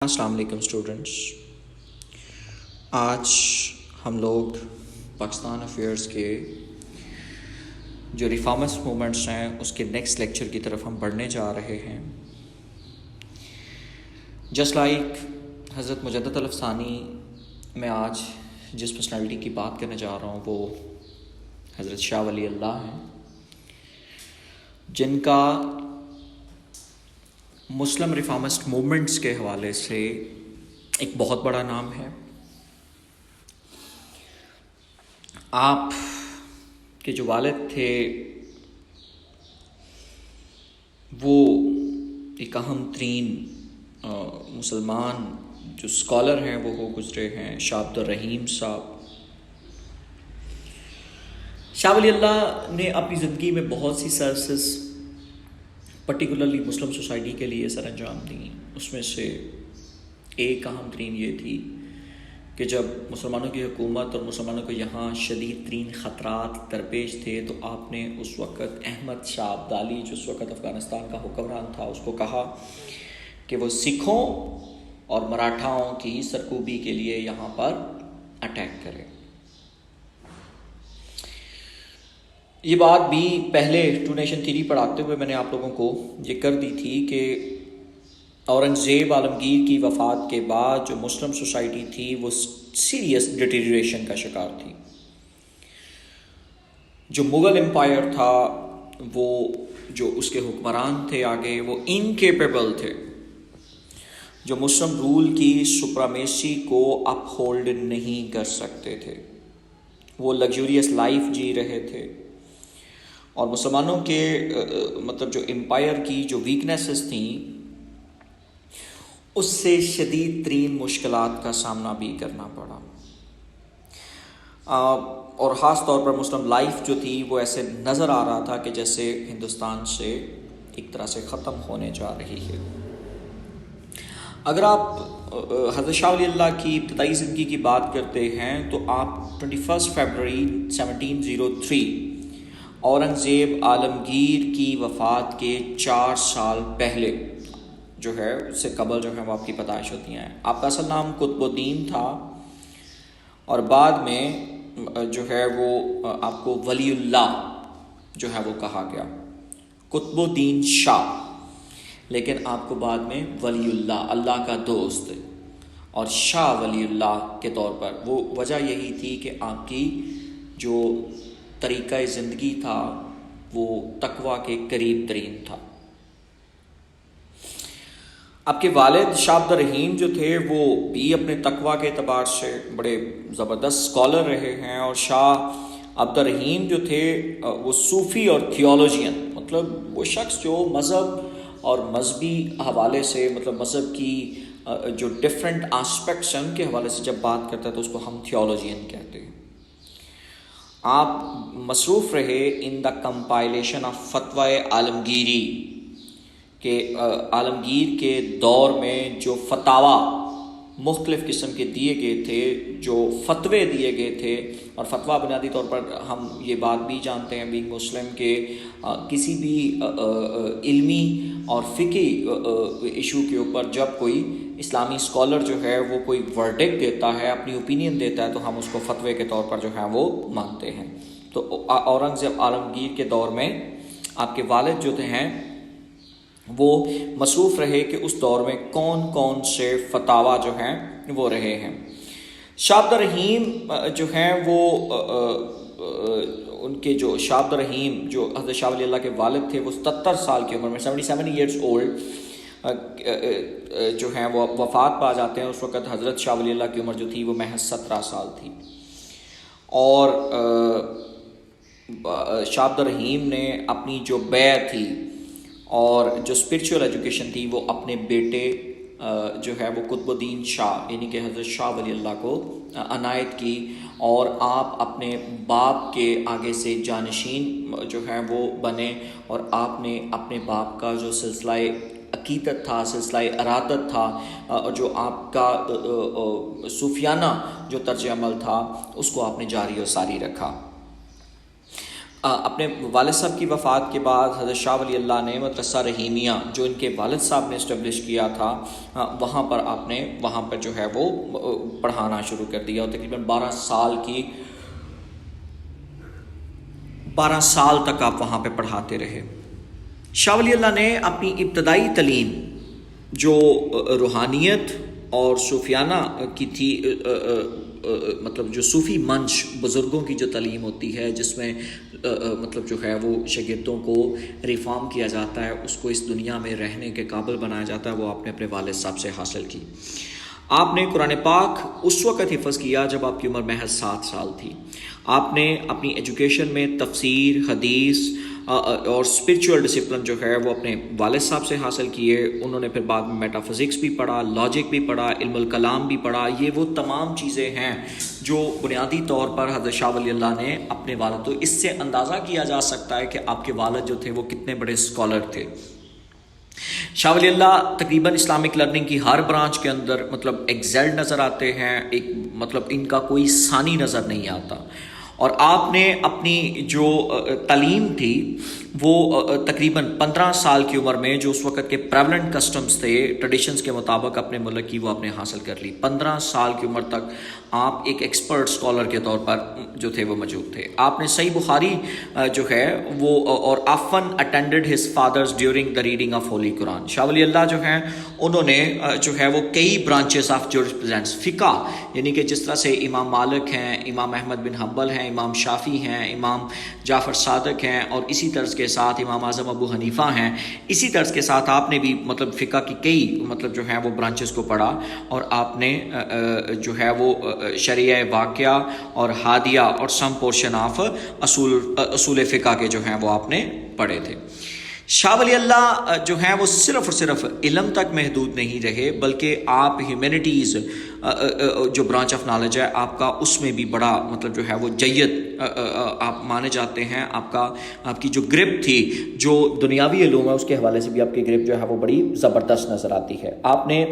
السلام علیکم اسٹوڈنٹس. آج ہم لوگ پاکستان افیئرس کے جو ریفارمسٹ موومنٹس ہیں اس کے نیکسٹ لیکچر کی طرف ہم بڑھنے جا رہے ہیں. جسٹ لائک حضرت مجدد الافسانی، میں آج جس پرسنالٹی کی بات کرنے جا رہا ہوں وہ حضرت شاہ ولی اللہ ہیں، جن کا مسلم ریفارمسٹ موومنٹس کے حوالے سے ایک بہت بڑا نام ہے. آپ کے جو والد تھے وہ ایک اہم ترین مسلمان جو اسکالر ہیں وہ ہو گزرے ہیں، شاہ عبد الرحیم صاحب. شاہ ولی اللہ نے اپنی زندگی میں بہت سی سروسز پرٹیکولرلی مسلم سوسائٹی کے لیے سر انجام دیں. اس میں سے ایک اہم ترین یہ تھی کہ جب مسلمانوں کی حکومت اور مسلمانوں کو یہاں شدید ترین خطرات درپیش تھے تو آپ نے اس وقت احمد شاہ ابدالی، جو اس وقت افغانستان کا حکمران تھا، اس کو کہا کہ وہ سکھوں اور مراٹھاؤں کی سرکوبی کے لیے یہاں پر اٹیک کرے. یہ بات بھی پہلے ٹو نیشن تھیوری پڑھاتے ہوئے میں نے آپ لوگوں کو یہ کر دی تھی کہ اورنگزیب عالمگیر کی وفات کے بعد جو مسلم سوسائٹی تھی وہ سیریس ڈیٹیریشن کا شکار تھی. جو مغل امپائر تھا، وہ جو اس کے حکمران تھے آگے، وہ انکیپیبل تھے، جو مسلم رول کی سپرامیسی کو اپ ہولڈ نہیں کر سکتے تھے. وہ لگژوریس لائف جی رہے تھے اور مسلمانوں کے جو امپائر کی جو ویکنیسز تھیں اس سے شدید ترین مشکلات کا سامنا بھی کرنا پڑا. اور خاص طور پر مسلم لائف جو تھی وہ ایسے نظر آ رہا تھا کہ جیسے ہندوستان سے ایک طرح سے ختم ہونے جا رہی ہے. اگر آپ حضرت شاہ ولی اللہ کی ابتدائی زندگی کی بات کرتے ہیں تو آپ 21 فروری 1703 اورنگزیب عالمگیر کی وفات کے 4 سال پہلے جو ہے اس سے قبل جو ہے وہ آپ کی پیدائش ہوتی ہیں. آپ کا اصل نام قطب الدین تھا اور بعد میں جو ہے وہ آپ کو ولی اللہ جو ہے وہ کہا گیا، قطب الدین شاہ، لیکن آپ کو بعد میں ولی اللہ، اللہ کا دوست اور شاہ ولی اللہ کے طور پر. وہ وجہ یہی تھی کہ آپ کی جو طریقہ زندگی تھا وہ تقویٰ کے قریب ترین تھا. آپ کے والد شاہ عبد الرحیم جو تھے وہ بھی اپنے تقویٰ کے اعتبار سے بڑے زبردست اسکالر رہے ہیں، اور شاہ عبد الرحیم جو تھے وہ صوفی اور تھیولوجین، وہ شخص جو مذہب اور مذہبی حوالے سے مذہب کی جو ڈفرینٹ آسپیکٹس ہیں ان کے حوالے سے جب بات کرتا ہے تو اس کو ہم تھیولوجین کہتے ہیں. آپ مصروف رہے ان دا کمپائلیشن آف فتوی عالمگیری، کہ عالمگیر کے دور میں جو فتاوا مختلف قسم کے دیے گئے تھے، جو فتوے دیے گئے تھے. اور فتویٰ بنیادی طور پر ہم یہ بات بھی جانتے ہیں بینگ مسلم کہ کسی بھی علمی اور فقہی ایشو کے اوپر جب کوئی اسلامی اسکالر جو ہے وہ کوئی ورڈکٹ دیتا ہے، اپنی اوپینین دیتا ہے، تو ہم اس کو فتوے کے طور پر جو ہے وہ مانتے ہیں. تو اورنگزیب عالمگیر کے دور میں آپ کے والد جو ہیں وہ مصروف رہے کہ اس دور میں کون کون سے فتاوا جو ہیں وہ رہے ہیں. شاہ عبد الرحیم جو ہیں وہ ان کے جو شاہ عبد الرحیم جو حضرت شاہ ولی اللہ کے والد تھے وہ 77 سال کی عمر میں 77 ایئرس اولڈ جو ہیں وہ وفات پا جاتے ہیں. اس وقت حضرت شاہ ولی اللہ کی عمر جو تھی وہ محض 17 سال تھی. اور شاہ عبد الرحیم نے اپنی جو بیعت تھی اور جو اسپرچول ایجوکیشن تھی وہ اپنے بیٹے جو ہے وہ قطب الدین شاہ یعنی کہ حضرت شاہ ولی اللہ کو عنایت کی، اور آپ اپنے باپ کے آگے سے جانشین جو ہیں وہ بنے. اور آپ نے اپنے باپ کا جو سلسلہ عقیدت تھا، سلسلہ ارادت تھا، جو آپ کا صوفیانہ جو طرز عمل تھا اس کو آپ نے جاری و ساری رکھا. اپنے والد صاحب کی وفات کے بعد حضرت شاہ ولی اللہ نے مدرسہ رحیمیہ جو ان کے والد صاحب نے اسٹیبلش کیا تھا وہاں پر آپ نے وہاں پر جو ہے وہ پڑھانا شروع کر دیا، اور تقریباً 12 سال تک آپ وہاں پہ پڑھاتے رہے۔ شاہ ولی اللہ نے اپنی ابتدائی تعلیم جو روحانیت اور صوفیانہ کی تھی، مطلب جو صوفی منش بزرگوں کی جو تعلیم ہوتی ہے جس میں مطلب جو ہے وہ شاگردوں کو ریفارم کیا جاتا ہے، اس کو اس دنیا میں رہنے کے قابل بنایا جاتا ہے، وہ آپ نے اپنے والد صاحب سے حاصل کی۔ آپ نے قرآن پاک اس وقت حفظ کیا جب آپ کی عمر محض 7 سال تھی۔ آپ نے اپنی ایجوکیشن میں تفسیر، حدیث اور اسپرچول ڈسپلن جو ہے وہ اپنے والد صاحب سے حاصل کیے۔ انہوں نے پھر بعد میں میٹا فزکس بھی پڑھا، لاجک بھی پڑھا، علم الکلام بھی پڑھا۔ یہ وہ تمام چیزیں ہیں جو بنیادی طور پر حضرت شاہ ولی اللہ نے اپنے والد، تو اس سے اندازہ کیا جا سکتا ہے کہ آپ کے والد جو تھے وہ کتنے بڑے اسکالر تھے۔ شاہ ولی اللہ تقریباً اسلامک لرننگ کی ہر برانچ کے اندر مطلب ایگزیلڈ نظر آتے ہیں، ایک مطلب ان کا کوئی ثانی نظر نہیں آتا۔ اور آپ نے اپنی جو تعلیم تھی وہ تقریباً 15 سال کی عمر میں، جو اس وقت کے پریولنٹ کسٹمز تھے ٹریڈیشنز کے مطابق اپنے ملک کی، وہ آپ نے حاصل کر لی۔ 15 سال کی عمر تک آپ ایک ایکسپرٹ اسکالر کے طور پر جو تھے وہ موجود تھے۔ آپ نے صحیح بخاری جو ہے وہ اور often attended his fathers during the reading of holy Quran. Shah Wali Allah جو ہیں انہوں نے جو ہے وہ کئی برانچز آف جورسپروڈنس، فقہ، یعنی کہ جس طرح سے امام مالک ہیں، امام احمد بن حنبل ہیں، امام شافعی ہیں، امام جعفر صادق ہیں، اور اسی طرز کے ساتھ امام اعظم ابو حنیفہ ہیں، اسی طرز کے ساتھ آپ نے بھی مطلب فقہ کی کئی مطلب جو ہیں وہ برانچز کو پڑھا، اور آپ نے جو ہے وہ شریعہ واقعہ اور ہادیہ اور سم پورشن آف اصول فقہ کے جو ہیں وہ آپ نے پڑھے تھے۔ شاہ ولی اللہ جو ہیں وہ صرف اور صرف علم تک محدود نہیں رہے، بلکہ آپ ہیومینٹیز جو برانچ آف نالج ہے آپ کا، اس میں بھی بڑا مطلب جو ہے وہ جید آپ مانے جاتے ہیں۔ آپ کی جو گرپ تھی جو دنیاوی علوم ہے اس کے حوالے سے بھی آپ کی گرپ جو ہے وہ بڑی زبردست نظر آتی ہے۔ آپ نے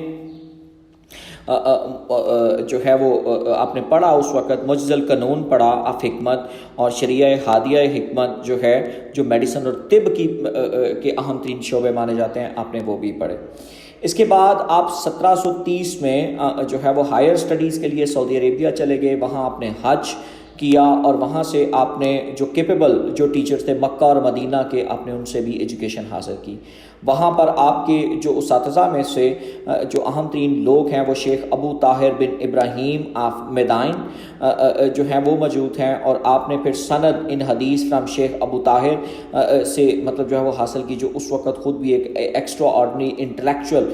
جو ہے وہ آپ نے پڑھا اس وقت معجز القانون پڑھا آف حکمت، اور شریعہ ہادیہ حکمت جو ہے جو میڈیسن اور طب کے اہم ترین شعبے مانے جاتے ہیں، آپ نے وہ بھی پڑھے۔ اس کے بعد آپ 1730 میں جو ہے وہ ہائر اسٹڈیز کے لیے سعودی عربیہ چلے گئے، وہاں آپ نے حج کیا، اور وہاں سے آپ نے جو کیپیبل جو ٹیچرز تھے مکہ اور مدینہ کے، آپ نے ان سے بھی ایجوکیشن حاصل کی۔ وہاں پر آپ کے جو اساتذہ میں سے جو اہم ترین لوگ ہیں وہ شیخ ابو طاہر بن ابراہیم آف میدائن جو ہیں وہ موجود ہیں، اور آپ نے پھر سند ان حدیث فرام شیخ ابو طاہر سے مطلب جو ہے وہ حاصل کی، جو اس وقت خود بھی ایک ایکسٹرا آرڈنری انٹلیکچوئل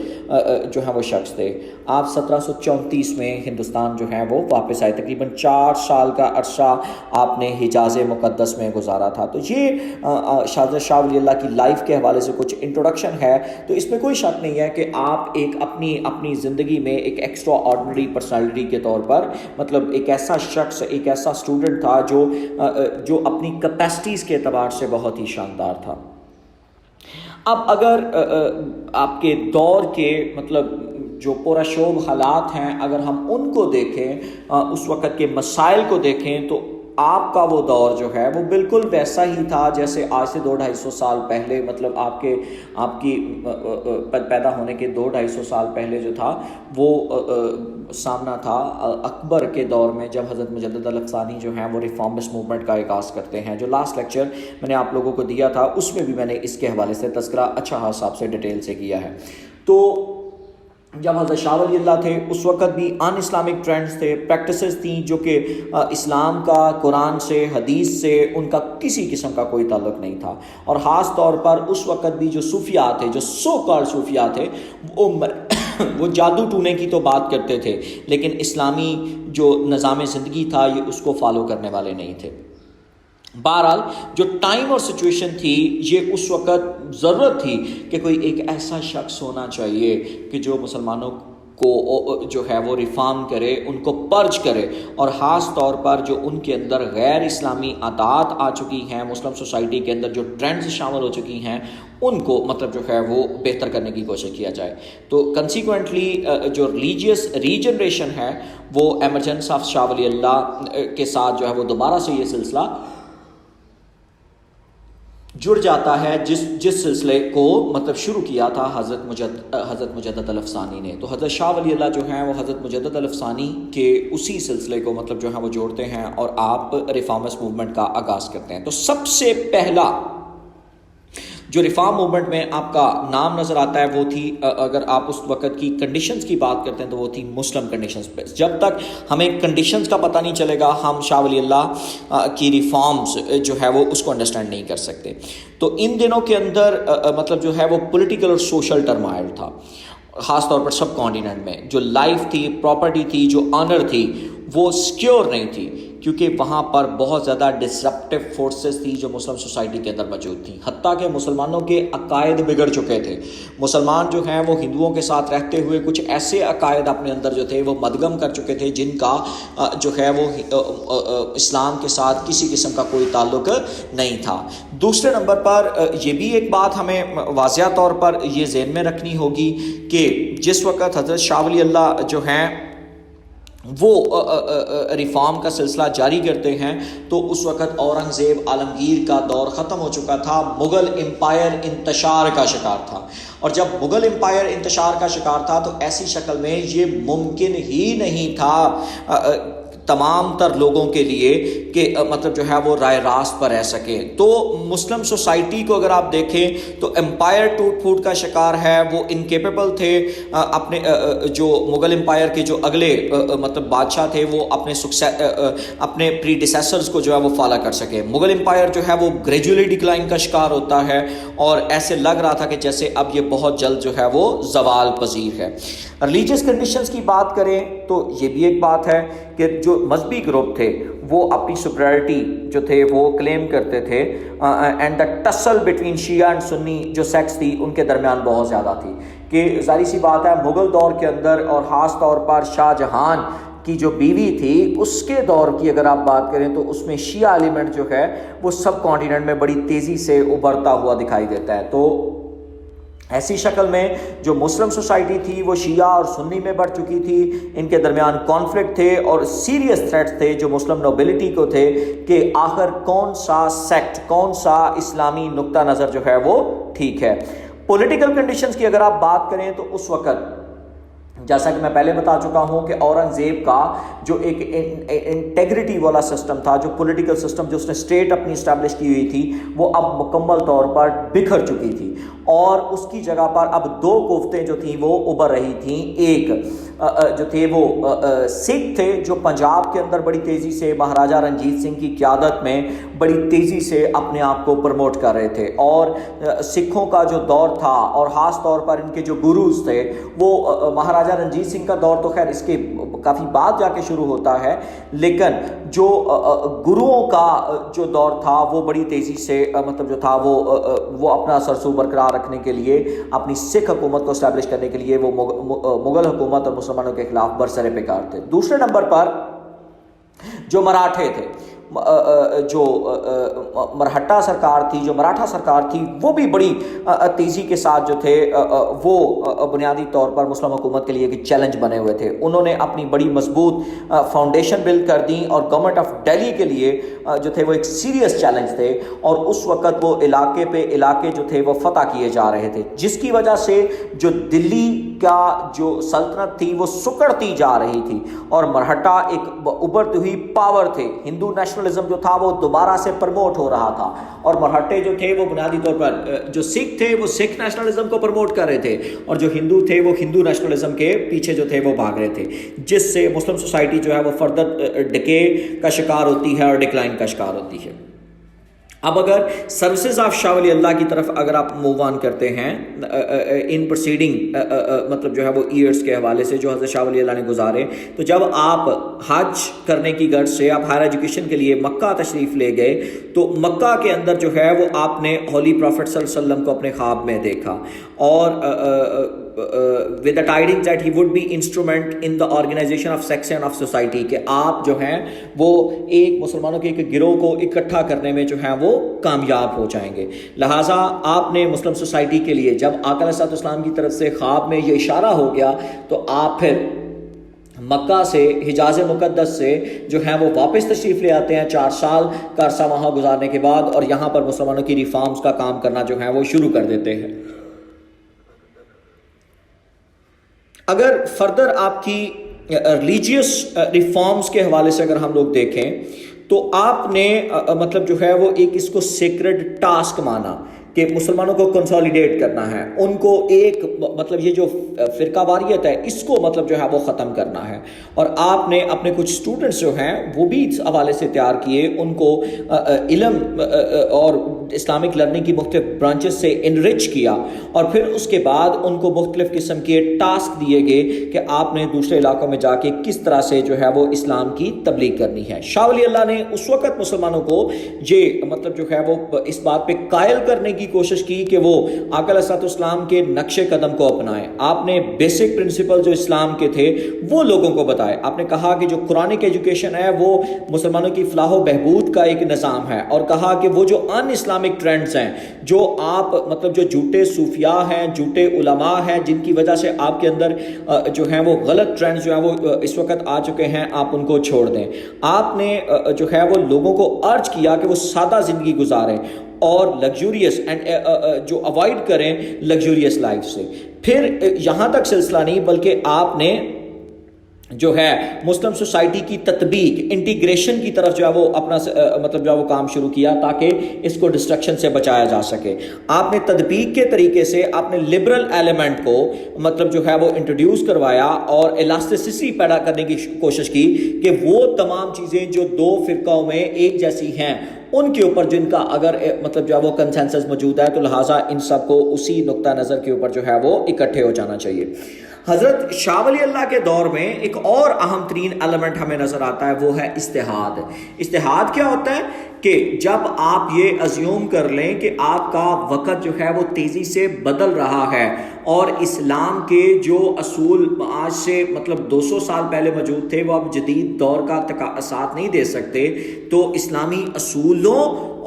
جو ہیں وہ شخص تھے۔ آپ 1734 میں ہندوستان جو ہیں وہ واپس آئے، تقریباً 4 سال کا عرصہ آپ نے حجاز مقدس میں گزارا تھا۔ تو یہ شاہ ولی اللہ کی لائف کے حوالے سے کچھ انٹروڈکشن ہے۔ تو اس میں کوئی شک نہیں ہے کہ آپ ایک اپنی زندگی میں ایک ایکسٹرا آرڈنری پرسنالٹی کے طور پر مطلب ایک ایسا شخص، ایک ایسا اسٹوڈنٹ تھا جو اپنی کیپیسٹیز کے اعتبار سے بہت ہی شاندار تھا۔ اب اگر آپ کے دور کے مطلب جو پرشوب حالات ہیں اگر ہم ان کو دیکھیں، اس وقت کے مسائل کو دیکھیں، تو آپ کا وہ دور جو ہے وہ بالکل ویسا ہی تھا جیسے آج سے 200-250 سال پہلے، مطلب آپ کی پیدا ہونے کے 200-250 سال پہلے جو تھا وہ سامنا تھا اکبر کے دور میں، جب حضرت مجدد الافسانی جو ہیں وہ ریفارمسٹ موومنٹ کا آغاز کرتے ہیں۔ جو لاسٹ لیکچر میں نے آپ لوگوں کو دیا تھا اس میں بھی میں نے اس کے حوالے سے تذکرہ اچھا خاصا آپ سے ڈیٹیل سے کیا ہے۔ تو جب حضرت شاہ ولی اللہ تھے اس وقت بھی ان اسلامک ٹرینڈز تھے، پریکٹسز تھیں جو کہ اسلام کا، قرآن سے، حدیث سے ان کا کسی قسم کا کوئی تعلق نہیں تھا، اور خاص طور پر اس وقت بھی جو صوفیاء تھے، جو سو کال صوفیاء تھے، وہ جادو ٹونے کی تو بات کرتے تھے لیکن اسلامی جو نظام زندگی تھا یہ اس کو فالو کرنے والے نہیں تھے۔ بہرحال جو ٹائم اور سچویشن تھی، یہ اس وقت ضرورت تھی کہ کوئی ایک ایسا شخص ہونا چاہیے کہ جو مسلمانوں کو جو ہے وہ ریفارم کرے، ان کو پرچ کرے، اور خاص طور پر جو ان کے اندر غیر اسلامی عادات آ چکی ہیں، مسلم سوسائٹی کے اندر جو ٹرینڈز شامل ہو چکی ہیں، ان کو مطلب جو ہے وہ بہتر کرنے کی کوشش کیا جائے۔ تو کنسیکوینٹلی جو ریلیجیس ریجنریشن ہے وہ ایمرجنس آف شاہ ولی اللہ کے ساتھ جو ہے وہ دوبارہ سے یہ سلسلہ جڑ جاتا ہے جس سلسلے کو مطلب شروع کیا تھا حضرت مجدد الافسانی نے. تو حضرت شاہ ولی اللہ جو ہیں وہ حضرت مجدد الافسانی کے اسی سلسلے کو مطلب جو ہے وہ جوڑتے ہیں اور آپ ریفارمسٹ موومنٹ کا آغاز کرتے ہیں. تو سب سے پہلا جو ریفارم موومنٹ میں آپ کا نام نظر آتا ہے وہ تھی، اگر آپ اس وقت کی کنڈیشنز کی بات کرتے ہیں تو وہ تھی مسلم کنڈیشنز پہ. جب تک ہمیں کنڈیشنز کا پتہ نہیں چلے گا ہم شاہ ولی اللہ کی ریفارمز جو ہے وہ اس کو انڈرسٹینڈ نہیں کر سکتے. تو ان دنوں کے اندر مطلب جو ہے وہ پولیٹیکل اور سوشل ٹرمائل تھا، خاص طور پر سب کانٹیننٹ میں. جو لائف تھی، پراپرٹی تھی، جو آنر تھی وہ سیکیور نہیں تھی، کیونکہ وہاں پر بہت زیادہ ڈسرپٹیو فورسز تھی جو مسلم سوسائٹی کے اندر موجود تھیں. حتیٰ کہ مسلمانوں کے عقائد بگڑ چکے تھے. مسلمان جو ہیں وہ ہندوؤں کے ساتھ رہتے ہوئے کچھ ایسے عقائد اپنے اندر جو تھے وہ مدغم کر چکے تھے جن کا جو ہے وہ اسلام کے ساتھ کسی قسم کا کوئی تعلق نہیں تھا. دوسرے نمبر پر یہ بھی ایک بات ہمیں واضح طور پر یہ ذہن میں رکھنی ہوگی کہ جس وقت حضرت شاہ ولی اللہ جو ہیں وہ ریفارم کا سلسلہ جاری کرتے ہیں تو اس وقت اورنگزیب عالمگیر کا دور ختم ہو چکا تھا. مغل امپائر انتشار کا شکار تھا، اور جب مغل امپائر انتشار کا شکار تھا تو ایسی شکل میں یہ ممکن ہی نہیں تھا تمام تر لوگوں کے لیے کہ مطلب جو ہے وہ رائے راست پر رہ سکے. تو مسلم سوسائٹی کو اگر آپ دیکھیں تو امپائر ٹوٹ پھوٹ کا شکار ہے. وہ انکیپیبل تھے اپنے جو مغل امپائر کے جو اگلے مطلب بادشاہ تھے وہ اپنے پریڈیسیسرز کو جو ہے وہ فالو کر سکے. مغل امپائر جو ہے وہ گریجولی ڈکلائن کا شکار ہوتا ہے اور ایسے لگ رہا تھا کہ جیسے اب یہ بہت جلد جو ہے وہ زوال پذیر ہے. ریلیجیس کنڈیشنز کی بات کریں تو یہ بھی ایک بات ہے کہ جو مذہبی گروپ تھے وہ اپنی سپریورٹی جو تھے وہ کلیم کرتے تھے، and the tussle between Shia and Sunni جو سیکس تھی ان کے درمیان بہت زیادہ تھی. کہ ظاہر سی بات ہے مغل دور کے اندر اور خاص طور پر شاہ جہاں کی جو بیوی تھی اس کے دور کی اگر آپ بات کریں تو اس میں شیعہ ایلیمنٹ جو ہے وہ سب کانٹیننٹ میں بڑی تیزی سے ابھرتا ہوا دکھائی دیتا ہے. تو ایسی شکل میں جو مسلم سوسائٹی تھی وہ شیعہ اور سنی میں بڑھ چکی تھی. ان کے درمیان کانفلکٹ تھے اور سیریس تھریٹس تھے جو مسلم نوبلٹی کو تھے کہ آخر کون سا سیکٹ، کون سا اسلامی نقطہ نظر جو ہے وہ ٹھیک ہے. پولیٹیکل کنڈیشنز کی اگر آپ بات کریں تو اس وقت جیسا کہ میں پہلے بتا چکا ہوں کہ اورنگزیب کا جو ایک انٹیگریٹی والا سسٹم تھا، جو پولیٹیکل سسٹم جو اس نے اسٹیٹ اپنی اسٹیبلش کی ہوئی تھی وہ اب مکمل طور پر بکھر چکی تھی اور اس کی جگہ پر اب دو قوتیں جو تھیں وہ ابھر رہی تھیں. ایک جو تھے وہ سکھ تھے جو پنجاب کے اندر بڑی تیزی سے مہاراجہ رنجیت سنگھ کی قیادت میں بڑی تیزی سے اپنے آپ کو پروموٹ کر رہے تھے، اور سکھوں کا جو دور تھا اور خاص طور پر ان کے جو گروز تھے وہ مہاراجہ رنجیت سنگھ کا دور تو خیر اس کے کافی بعد جا کے شروع ہوتا ہے، لیکن جو گروؤں کا جو دور تھا وہ بڑی تیزی سے مطلب جو تھا وہ اپنا سرسو برقرار رکھنے کے لیے، اپنی سکھ حکومت کو اسٹیبلش کرنے کے لیے وہ مغل حکومت اور مسلمانوں کے خلاف برسر پیکار تھے. دوسرے نمبر پر جو مراٹھے تھے، جو مرہٹا سرکار تھی، جو مراٹھا سرکار تھی وہ بھی بڑی تیزی کے ساتھ جو تھے وہ بنیادی طور پر مسلم حکومت کے لیے ایک چیلنج بنے ہوئے تھے. انہوں نے اپنی بڑی مضبوط فاؤنڈیشن بلڈ کر دی اور گورنمنٹ آف دہلی کے لیے جو تھے وہ ایک سیریس چیلنج تھے، اور اس وقت وہ علاقے پہ علاقے جو تھے وہ فتح کیے جا رہے تھے، جس کی وجہ سے جو دلی کا جو سلطنت تھی وہ سکڑتی جا رہی تھی اور مرہٹا ایک ابھرتی ہوئی پاور تھے. ہندو نیشنلزم جو تھا وہ دوبارہ سے پروموٹ ہو رہا تھا اور مرہٹے جو تھے وہ بنیادی طور پر جو سکھ تھے وہ سکھ نیشنلزم کو پروموٹ کر رہے تھے اور جو ہندو تھے وہ ہندو نیشنلزم کے پیچھے جو تھے وہ بھاگ رہے تھے، جس سے مسلم سوسائٹی جو ہے وہ فردر ڈکے کا شکار ہوتی ہے اور ڈکلائن کا شکار ہوتی ہے. اب اگر سروسز آف شاہ ولی اللہ کی طرف اگر آپ موو آن کرتے ہیں ان پروسیڈنگ مطلب جو ہے وہ ایئرس کے حوالے سے جو حضرت شاہ ولی اللہ نے گزارے، تو جب آپ حج کرنے کی غرض سے آپ ہائر ایجوکیشن کے لیے مکہ تشریف لے گئے تو مکہ کے اندر جو ہے وہ آپ نے ہولی پروفٹ صلی اللہ علیہ وسلم کو اپنے خواب میں دیکھا اور with the tidings that he would be instrument in the organization of section of society کہ آپ جو ہیں وہ ایک مسلمانوں کے ایک گروہ کو اکٹھا کرنے میں جو ہے وہ کامیاب ہو جائیں گے. لہٰذا آپ نے مسلم سوسائٹی کے لیے جب آقا علیہ الصلوۃ والسلام کی طرف سے خواب میں یہ اشارہ ہو گیا تو آپ پھر مکہ سے، حجاز مقدس سے جو ہیں وہ واپس تشریف لے آتے ہیں 4 سال کا عرصہ وہاں گزارنے کے بعد، اور یہاں پر مسلمانوں کی ریفارمز کا کام کرنا جو ہے وہ شروع کر دیتے ہیں۔ اگر فردر آپ کی ریلیجیس ریفارمز کے حوالے سے اگر ہم لوگ دیکھیں تو آپ نے مطلب جو ہے وہ ایک اس کو سیکرڈ ٹاسک مانا کہ مسلمانوں کو کنسولیڈیٹ کرنا ہے، ان کو ایک مطلب یہ جو فرقہ واریت ہے اس کو مطلب جو ہے وہ ختم کرنا ہے، اور آپ نے اپنے کچھ اسٹوڈنٹس جو ہیں وہ بھی اس حوالے سے تیار کیے، ان کو علم اور اسلامک لرننگ کی مختلف برانچز سے انرچ کیا، اور پھر اس کے بعد ان کو مختلف قسم کے ٹاسک دیے گئے کہ آپ نے دوسرے علاقوں میں جا کے کس طرح سے جو ہے وہ اسلام کی تبلیغ کرنی ہے۔ شاہ ولی اللہ نے اس وقت مسلمانوں کو یہ مطلب جو ہے وہ اس بات پہ قائل کرنے کی کوشش کی کہ وہ آقا علیہ السلام کے نقش قدم کو اپنائیں۔ آپ نے بیسک پرنسپل جو اسلام کے تھے وہ لوگوں کو بتائے۔ آپ نے کہا کہ جو قرآنک ایجوکیشن ہے وہ مسلمانوں کی فلاح و بہبود کا ایک نظام ہے، اور کہا کہ وہ جو ان اسلامک ٹرینڈز ہیں، جو آپ مطلب جو جھوٹے صوفیاء ہیں، جھوٹے علماء ہیں، جن کی وجہ سے آپ کے اندر جو ہیں وہ غلط ٹرینڈز جو ہیں وہ اس وقت آ چکے ہیں، آپ ان کو چھوڑ دیں۔ آپ نے جو ہے وہ لوگوں کو ارج کیا کہ وہ سادہ زندگی گزاریں اور لگزوریس جو اوائڈ کریں لگزوریس لائف سے۔ پھر یہاں تک سلسلہ نہیں بلکہ آپ نے جو ہے مسلم سوسائٹی کی تطبیق، انٹیگریشن کی طرف جو ہے وہ اپنا مطلب جو ہے وہ کام شروع کیا تاکہ اس کو ڈسٹرکشن سے بچایا جا سکے۔ آپ نے تطبیق کے طریقے سے آپ نے لبرل ایلیمنٹ کو مطلب جو ہے وہ انٹروڈیوس کروایا اور الاسٹیسٹی پیدا کرنے کی کوشش کی کہ وہ تمام چیزیں جو دو فرقوں میں ایک جیسی ہیں ان کے اوپر جن کا اگر مطلب جو ہے وہ کنسنسس موجود ہے تو لہٰذا ان سب کو اسی نقطہ نظر کے اوپر جو ہے وہ اکٹھے ہو جانا چاہیے۔ حضرت شاہ ولی اللہ کے دور میں ایک اور اہم ترین ایلیمنٹ ہمیں نظر آتا ہے، وہ ہے اجتہاد۔ اجتہاد کیا ہوتا ہے کہ جب آپ یہ ازیوم کر لیں کہ آپ کا وقت جو ہے وہ تیزی سے بدل رہا ہے اور اسلام کے جو اصول آج سے مطلب 200 سال پہلے موجود تھے وہ اب جدید دور کا ساتھ نہیں دے سکتے، تو اسلامی اصولوں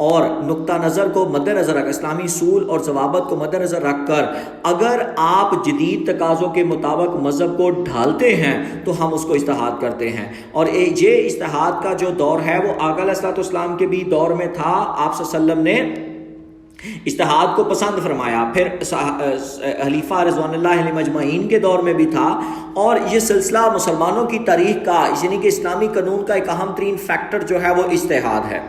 اور نقطہ نظر کو مد نظر رکھ، اسلامی اصول اور ضوابط کو مد نظر رکھ کر اگر آپ جدید تقاضوں کے مطابق مذہب کو ڈھالتے ہیں تو ہم اس کو اجتہاد کرتے ہیں۔ اور یہ اجتہاد کا جو دور ہے وہ آقا علیہ السلام کے بھی دور میں تھا۔ آپ صلی اللہ علیہ وسلم نے اجتہاد کو پسند فرمایا، پھر خلیفہ رضوان اللہ علیہ مجمعین کے دور میں بھی تھا، اور یہ سلسلہ مسلمانوں کی تاریخ کا یعنی کہ اسلامی قانون کا ایک اہم ترین فیکٹر جو ہے وہ اجتہاد ہے۔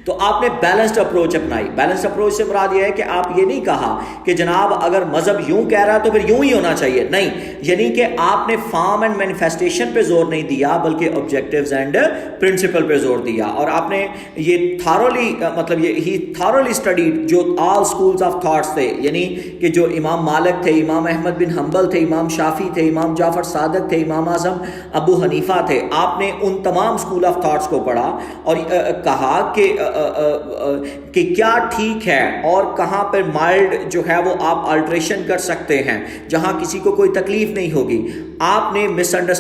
تو آپ نے بیلنسڈ اپروچ اپنائی۔ بیلنسڈ اپروچ سے مراد یہ ہے کہ آپ یہ نہیں کہا کہ جناب اگر مذہب یوں کہہ رہا ہے تو پھر یوں ہی ہونا چاہیے، نہیں، یعنی کہ آپ نے فارم اینڈ مینیفیسٹیشن پہ زور نہیں دیا بلکہ آبجیکٹیوز اینڈ پرنسپل پہ زور دیا۔ اور آپ نے یہ تھارولی اسٹڈیڈ جو آل سکولز آف تھاٹس تھے، یعنی کہ جو امام مالک تھے، امام احمد بن حنبل تھے، امام شافعی تھے، امام جعفر صادق تھے، امام اعظم ابو حنیفہ تھے، آپ نے ان تمام سکول آف تھاٹس کو پڑھا اور کہا کہ کیا ٹھیک ہے اور کہاں پر مائلڈ جو ہے وہ آپ آلٹریشن کر سکتے ہیں جہاں کسی کو کوئی تکلیف نہیں ہوگی۔ آپ نے مس انڈرسٹینڈ